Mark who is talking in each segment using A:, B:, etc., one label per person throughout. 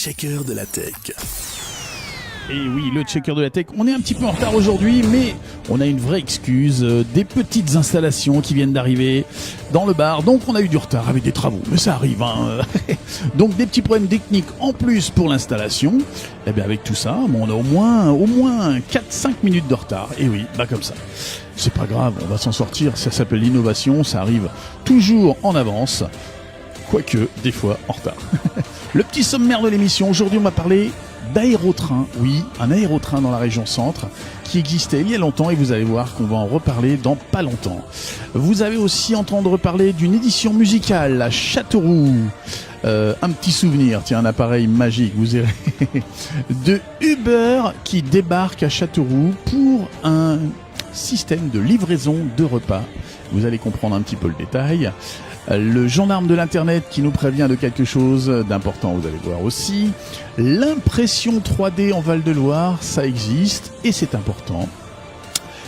A: checker de la tech.
B: Et oui, le checker de la tech, on est un petit peu en retard aujourd'hui, mais on a une vraie excuse, des petites installations qui viennent d'arriver dans le bar, donc on a eu du retard avec des travaux, mais ça arrive, hein. Donc des petits problèmes techniques en plus pour l'installation. Et bien avec tout ça, bon, on a au moins 4-5 minutes de retard, et oui, bah comme ça. C'est pas grave, on va s'en sortir, ça s'appelle l'innovation, ça arrive toujours en avance, quoique des fois en retard. Le petit sommaire de l'émission, aujourd'hui on va parler d'aérotrain, oui, un aérotrain dans la région centre qui existait il y a longtemps et vous allez voir qu'on va en reparler dans pas longtemps. Vous allez aussi entendre parler d'une édition musicale à Châteauroux. Un petit souvenir, tiens, un appareil magique, vous verrez, de Uber qui débarque à Châteauroux pour un système de livraison de repas. Vous allez comprendre un petit peu le détail. Le gendarme de l'internet qui nous prévient de quelque chose d'important, vous allez voir aussi. L'impression 3D en Val-de-Loire, ça existe et c'est important.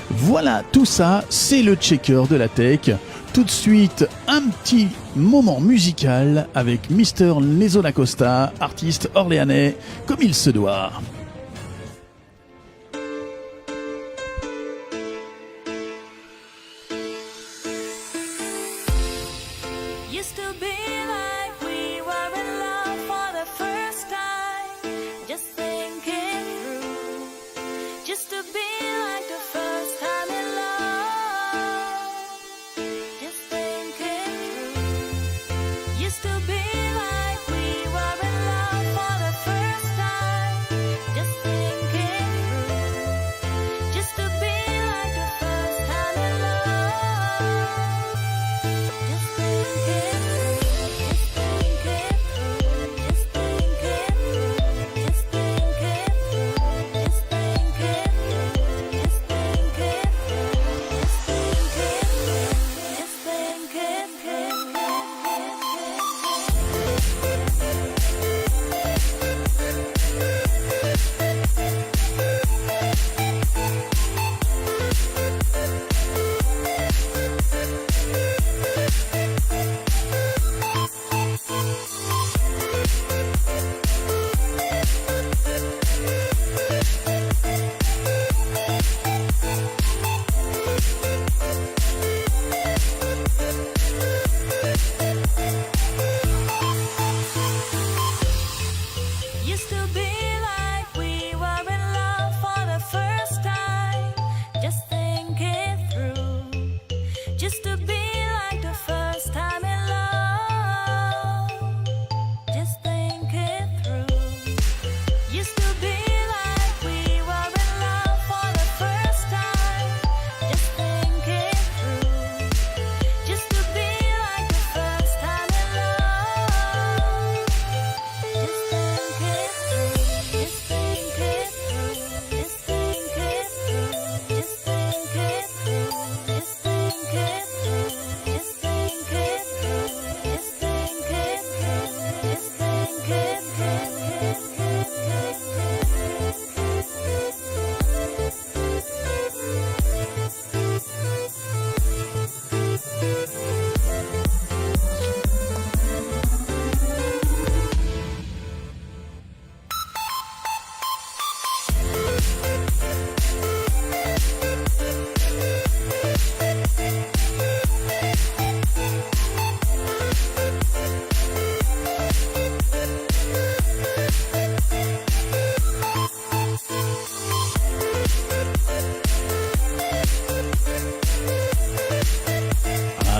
B: Voilà, tout ça, c'est le checker de la tech. Tout de suite, un petit moment musical avec Mister Nezo Dacosta, artiste orléanais, comme il se doit.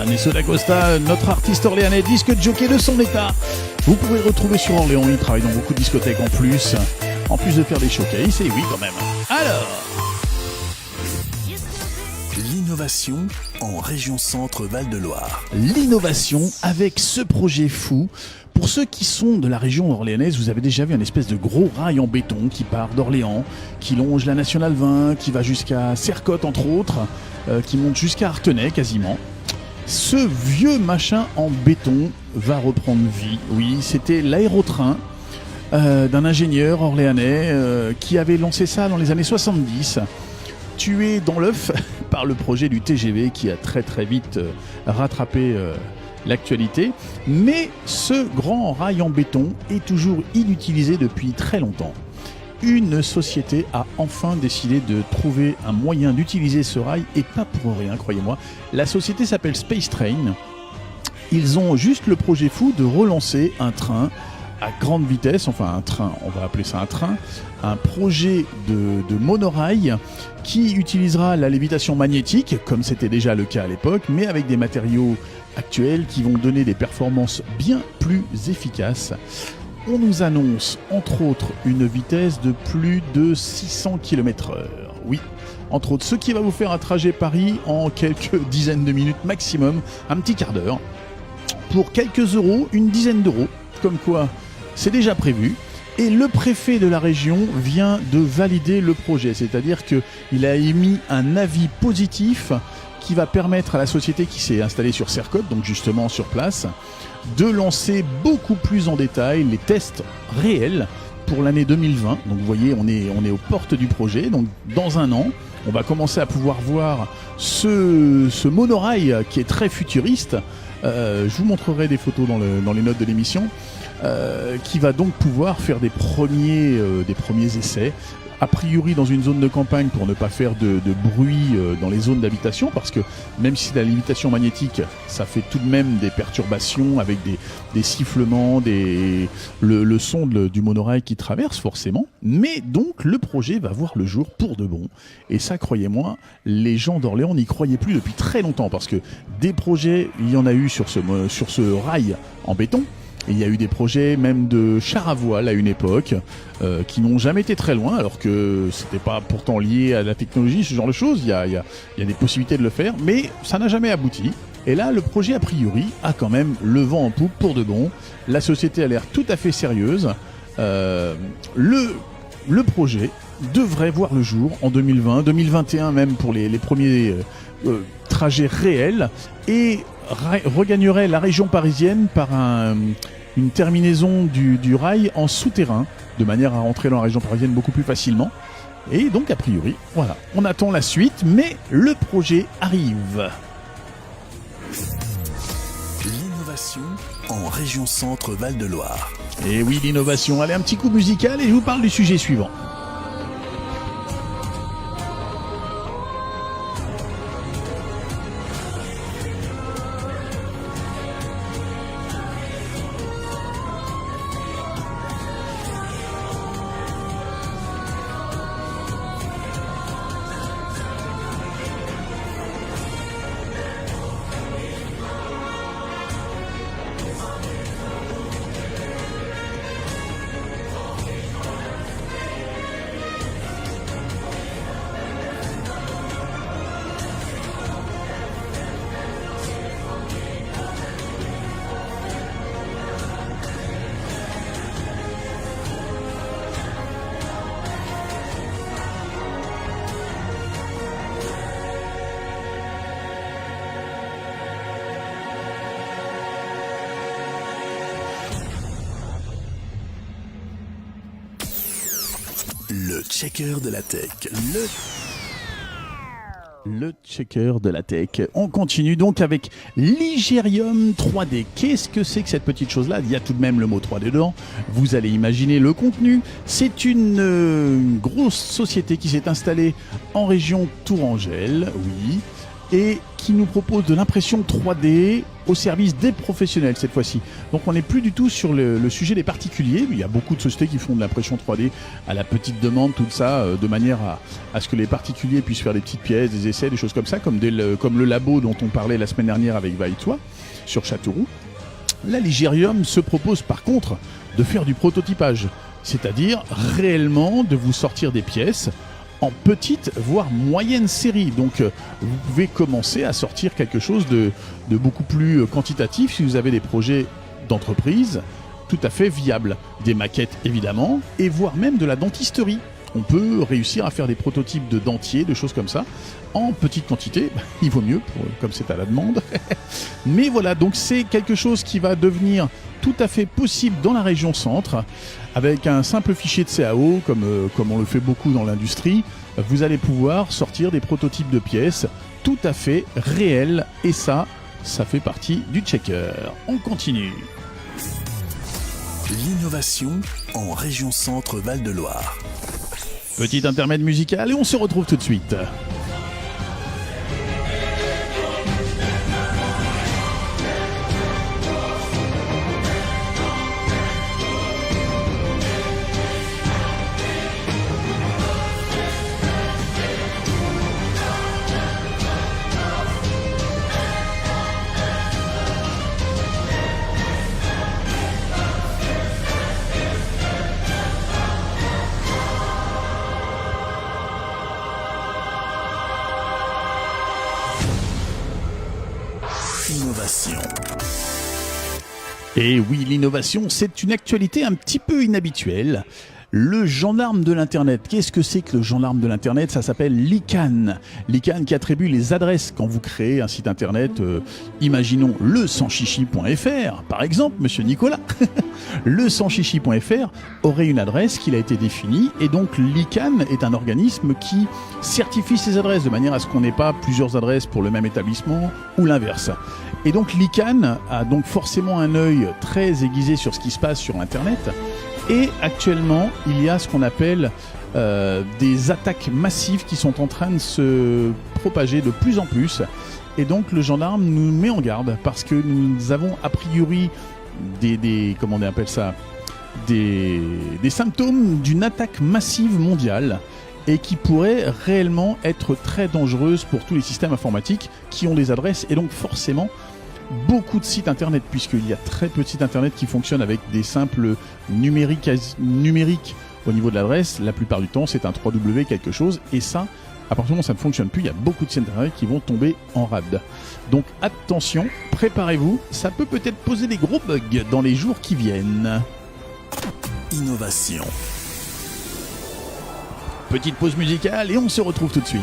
B: Nezo Dacosta, notre artiste orléanais, disque jockey de son état. Vous pouvez le retrouver sur Orléans, il travaille dans beaucoup de discothèques en plus de faire des showcases, et oui quand même. Alors,
A: l'innovation en région centre Val-de-Loire.
B: L'innovation avec ce projet fou. Pour ceux qui sont de la région orléanaise, vous avez déjà vu un espèce de gros rail en béton qui part d'Orléans, qui longe la Nationale 20, qui va jusqu'à Sercotte entre autres, qui monte jusqu'à Artenay quasiment. Ce vieux machin en béton va reprendre vie. Oui, c'était l'aérotrain d'un ingénieur orléanais qui avait lancé ça dans les années 70. Tué dans l'œuf par le projet du TGV qui a très très vite rattrapé l'actualité. Mais ce grand rail en béton est toujours inutilisé depuis très longtemps. Une société a enfin décidé de trouver un moyen d'utiliser ce rail, et pas pour rien, croyez-moi. La société s'appelle Space Train. Ils ont juste le projet fou de relancer un train à grande vitesse, enfin un train, on va appeler ça un train, un projet de monorail qui utilisera la lévitation magnétique, comme c'était déjà le cas à l'époque, mais avec des matériaux actuels qui vont donner des performances bien plus efficaces. On nous annonce, entre autres, une vitesse de plus de 600 km/h. Oui, entre autres, ce qui va vous faire un trajet Paris en quelques dizaines de minutes maximum, un petit quart d'heure. Pour quelques euros, une dizaine d'euros, comme quoi c'est déjà prévu. Et le préfet de la région vient de valider le projet, c'est-à-dire qu'il a émis un avis positif qui va permettre à la société qui s'est installée sur Sercotte, donc justement sur place, de lancer beaucoup plus en détail les tests réels pour l'année 2020. Donc vous voyez, on est aux portes du projet, donc dans un an, on va commencer à pouvoir voir ce monorail qui est très futuriste. Je vous montrerai des photos dans les notes de l'émission, qui va donc pouvoir faire des premiers essais, a priori dans une zone de campagne pour ne pas faire de bruit dans les zones d'habitation, parce que même si la lévitation magnétique, ça fait tout de même des perturbations avec des sifflements, le son du monorail qui traverse forcément, mais donc le projet va voir le jour pour de bon. Et ça, croyez-moi, les gens d'Orléans n'y croyaient plus depuis très longtemps, parce que des projets, il y en a eu sur ce rail en béton. Il y a eu des projets même de chars à voile à une époque qui n'ont jamais été très loin, alors que c'était pas pourtant lié à la technologie, ce genre de choses. Il y a des possibilités de le faire, mais ça n'a jamais abouti. Et là, le projet, a priori, a quand même le vent en poupe pour de bon. La société a l'air tout à fait sérieuse. Le projet devrait voir le jour en 2020, 2021 même pour les premiers trajets réels, et regagnerait la région parisienne par une terminaison du rail en souterrain, de manière à rentrer dans la région parisienne beaucoup plus facilement. Et donc, a priori, voilà, on attend la suite, mais le projet arrive.
A: L'innovation en région Centre Val-de-Loire.
B: Et oui, l'innovation. Allez, un petit coup musical et je vous parle du sujet suivant.
A: Le checker de la tech.
B: Le checker de la tech. On continue donc avec l'Igerium 3D. Qu'est-ce que c'est que cette petite chose-là ? Il y a tout de même le mot 3D dedans. Vous allez imaginer le contenu. C'est une grosse société qui s'est installée en région Tourangelle, oui, et qui nous propose de l'impression 3D au service des professionnels cette fois-ci. Donc on n'est plus du tout sur le sujet des particuliers. Il y a beaucoup de sociétés qui font de l'impression 3D à la petite demande, tout ça, de manière à ce que les particuliers puissent faire des petites pièces, des essais, des choses comme ça, comme le labo dont on parlait la semaine dernière avec Vaitois sur Châteauroux. Là, l'Igerium se propose par contre de faire du prototypage, c'est-à-dire réellement de vous sortir des pièces en petite, voire moyenne série. Donc vous pouvez commencer à sortir quelque chose de beaucoup plus quantitatif si vous avez des projets d'entreprise tout à fait viables. Des maquettes évidemment, et voire même de la dentisterie. On peut réussir à faire des prototypes de dentiers, de choses comme ça, en petite quantité. Il vaut mieux, comme c'est à la demande. Mais voilà, donc c'est quelque chose qui va devenir tout à fait possible dans la région centre. Avec un simple fichier de CAO, comme on le fait beaucoup dans l'industrie, vous allez pouvoir sortir des prototypes de pièces tout à fait réels. Et ça, ça fait partie du checker. On continue.
A: L'innovation en région Centre Val de Loire.
B: Petit intermède musical et on se retrouve tout de suite.
A: Innovation.
B: Et oui, l'innovation, c'est une actualité un petit peu inhabituelle. Le gendarme de l'Internet. Qu'est-ce que c'est que le gendarme de l'Internet? Ça s'appelle l'ICANN. L'ICANN qui attribue les adresses quand vous créez un site Internet. Imaginons le sanschichi.fr, par exemple, monsieur Nicolas. Le sanschichi.fr aurait une adresse qui a été définie et donc l'ICANN est un organisme qui certifie ces adresses de manière à ce qu'on n'ait pas plusieurs adresses pour le même établissement ou l'inverse. Et donc l'ICANN a donc forcément un œil très aiguisé sur ce qui se passe sur Internet. Et actuellement, il y a ce qu'on appelle des attaques massives qui sont en train de se propager de plus en plus. Et donc le gendarme nous met en garde parce que nous avons a priori comment on appelle ça, des symptômes d'une attaque massive mondiale et qui pourrait réellement être très dangereuse pour tous les systèmes informatiques qui ont des adresses et donc forcément beaucoup de sites internet, puisqu'il y a très peu de sites internet qui fonctionnent avec des simples numériques au niveau de l'adresse. La plupart du temps c'est un 3W quelque chose et ça, à partir du moment où ça ne fonctionne plus, il y a beaucoup de sites internet qui vont tomber en rade. Donc attention, préparez-vous, ça peut peut-être poser des gros bugs dans les jours qui viennent.
A: Innovation.
B: Petite pause musicale et on se retrouve tout de suite.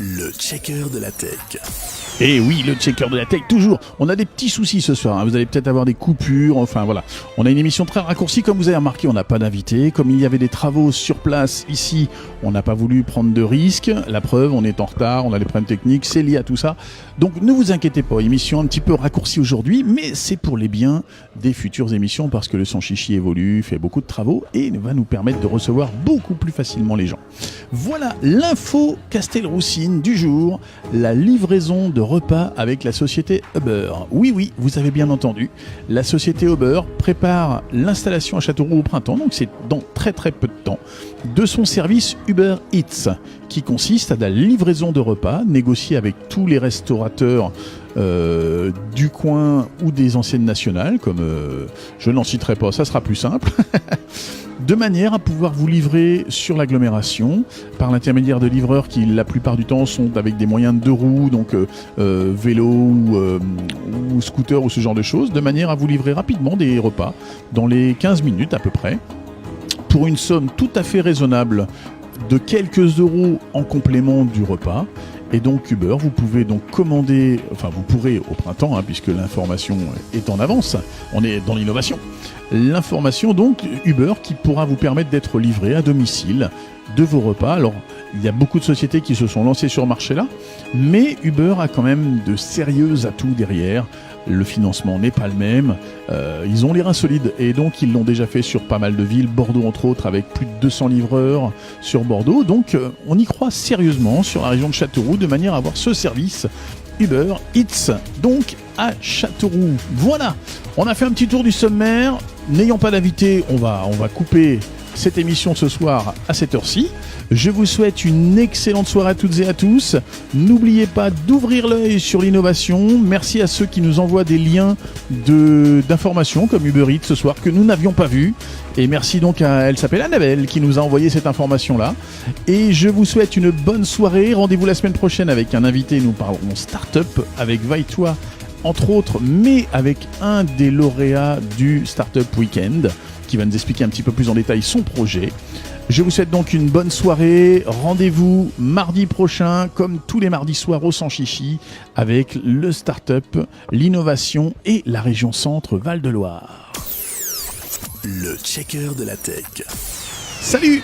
A: Le checker de la tech.
B: Et oui, le checker de la tech, toujours. On a des petits soucis ce soir, hein. Vous allez peut-être avoir des coupures, enfin voilà. On a une émission très raccourcie, comme vous avez remarqué, on n'a pas d'invité. Comme il y avait des travaux sur place ici, on n'a pas voulu prendre de risques. La preuve, on est en retard, on a des problèmes techniques, c'est lié à tout ça. Donc ne vous inquiétez pas, émission un petit peu raccourcie aujourd'hui, mais c'est pour les biens des futures émissions parce que le Sanchichi évolue, fait beaucoup de travaux et va nous permettre de recevoir beaucoup plus facilement les gens. Voilà l'info Castelroussine du jour, la livraison de repas avec la société Uber. Oui, vous avez bien entendu. La société Uber prépare l'installation à Châteauroux au printemps, donc c'est dans très peu de temps, de son service Uber Eats, qui consiste à la livraison de repas négociés avec tous les restaurateurs du coin ou des enseignes nationales, comme je n'en citerai pas, ça sera plus simple, de manière à pouvoir vous livrer sur l'agglomération par l'intermédiaire de livreurs qui la plupart du temps sont avec des moyens de deux roues, donc vélo ou scooter ou ce genre de choses, de manière à vous livrer rapidement des repas dans les 15 minutes à peu près, pour une somme tout à fait raisonnable de quelques euros en complément du repas. Et donc Uber, vous pouvez donc commander, enfin vous pourrez au printemps, puisque l'information est en avance, on est dans l'innovation. L'information donc Uber qui pourra vous permettre d'être livré à domicile de vos repas. Alors il y a beaucoup de sociétés qui se sont lancées sur le marché là, mais Uber a quand même de sérieux atouts derrière. Le financement n'est pas le même, ils ont les reins solides et donc ils l'ont déjà fait sur pas mal de villes, Bordeaux entre autres avec plus de 200 livreurs sur Bordeaux, donc on y croit sérieusement sur la région de Châteauroux de manière à avoir ce service Uber Eats, donc à Châteauroux. Voilà, on a fait un petit tour du sommaire, n'ayant pas d'invité, on va couper cette émission ce soir à cette heure-ci. Je vous souhaite une excellente soirée à toutes et à tous. N'oubliez pas d'ouvrir l'œil sur l'innovation. Merci à ceux qui nous envoient des liens d'informations comme Uber Eats ce soir que nous n'avions pas vu. Et merci donc elle s'appelle Annabelle qui nous a envoyé cette information-là. Et je vous souhaite une bonne soirée. Rendez-vous la semaine prochaine avec un invité. Nous parlerons start-up avec Vaitoi entre autres, mais avec un des lauréats du Startup Weekend qui va nous expliquer un petit peu plus en détail son projet. Je vous souhaite donc une bonne soirée. Rendez-vous mardi prochain, comme tous les mardis soirs au Sans Chichi, avec le start-up, l'innovation et la région centre Val de Loire.
A: Le checker de la tech.
B: Salut!